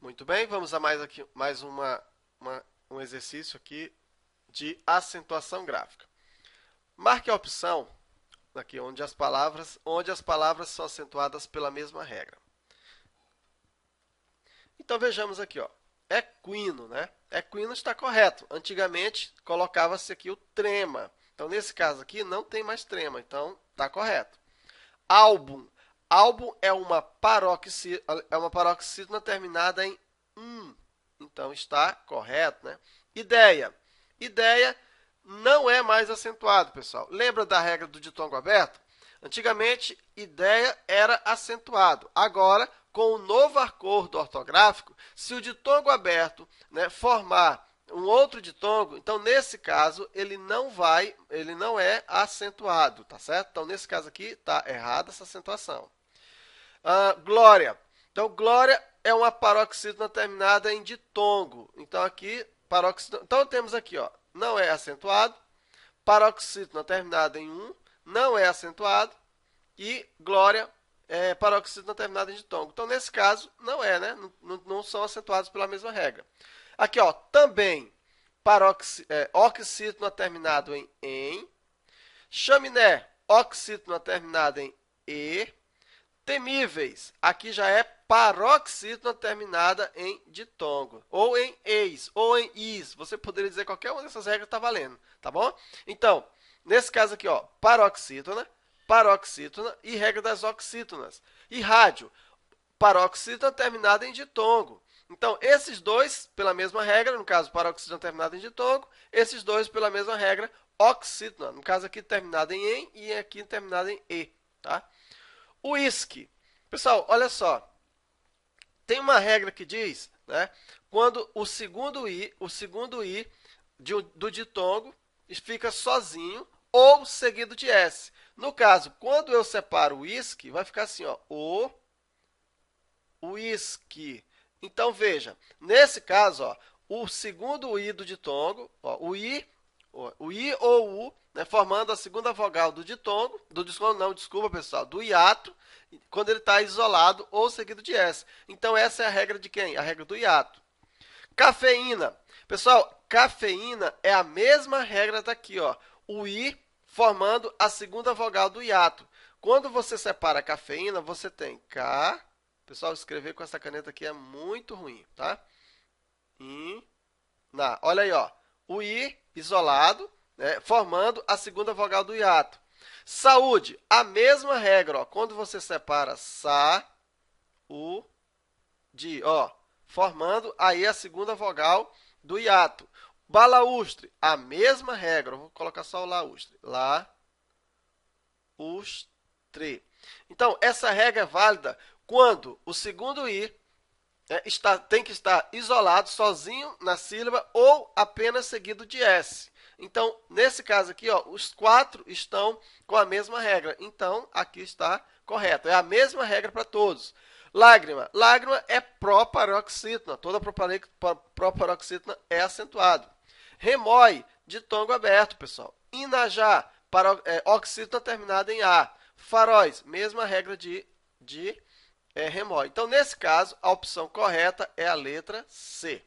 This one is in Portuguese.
Muito bem, vamos a mais um exercício aqui de acentuação gráfica. Marque a opção aqui onde as palavras são acentuadas pela mesma regra. Então vejamos aqui, ó. Equino, né? Equino está correto. Antigamente colocava-se aqui o trema. Então nesse caso aqui não tem mais trema, então está correto. Álbum. Álbum é uma paroxítona terminada em então está correto, né? Ideia. Ideia não é mais acentuado, pessoal. Lembra da regra do ditongo aberto? Antigamente, ideia era acentuado. Agora, com o novo acordo ortográfico, se o ditongo aberto, né, formar um outro ditongo, então nesse caso ele não é acentuado, tá certo? Então nesse caso aqui está errada essa acentuação. Glória. Então glória é uma paroxítona terminada em ditongo. Então aqui paroxítona. Então temos aqui, ó, não é acentuado, paroxítona terminada em não é acentuado e glória é paroxítona terminada em ditongo. Então nesse caso não é, né? Não são acentuados pela mesma regra. Aqui, ó, também oxítona terminado em, chaminé, oxítona terminada em e, temíveis, aqui já é paroxítona terminada em ditongo, ou em eis, ou em is. Você poderia dizer qualquer uma dessas regras está valendo, tá bom? Então, nesse caso aqui, ó, paroxítona e regra das oxítonas. E rádio, paroxítona terminada em ditongo. Então, esses dois pela mesma regra, no caso, paroxítona terminada em ditongo, esses dois pela mesma regra, oxítona, no caso aqui terminada em e aqui terminada em e, tá? Whisky. Pessoal, olha só. Tem uma regra que diz, né, quando o segundo i do ditongo fica sozinho ou seguido de s. No caso, quando eu separo o whisky, vai ficar assim, ó, o whisky. Então veja, nesse caso, ó, o segundo i do ditongo, ó, o i ou u, né, formando a segunda vogal do ditongo, não, desculpa pessoal, do hiato, quando ele está isolado ou seguido de S. Então essa é a regra de quem? A regra do hiato. Cafeína. Pessoal, cafeína é a mesma regra daqui, ó. O I formando a segunda vogal do hiato. Quando você separa a cafeína, você tem K. Pessoal, escrever com essa caneta aqui é muito ruim, tá? Olha aí, ó. O I isolado, né, formando a segunda vogal do hiato. Saúde, a mesma regra, ó. Quando você separa sa, u, di, ó, formando aí a segunda vogal do hiato. Balaústre, a mesma regra. Vou colocar só o laústre. La, ustre. Então, essa regra é válida quando o segundo i tem que estar isolado, sozinho na sílaba ou apenas seguido de S. Então, nesse caso aqui, ó, os quatro estão com a mesma regra. Então, aqui está correto. É a mesma regra para todos. Lágrima. Lágrima é proparoxítona. Toda proparoxítona é acentuado. Remói, ditongo aberto, pessoal. Inajá, oxítona terminada em A. Faróis, mesma regra de remói. Então, nesse caso, a opção correta é a letra C.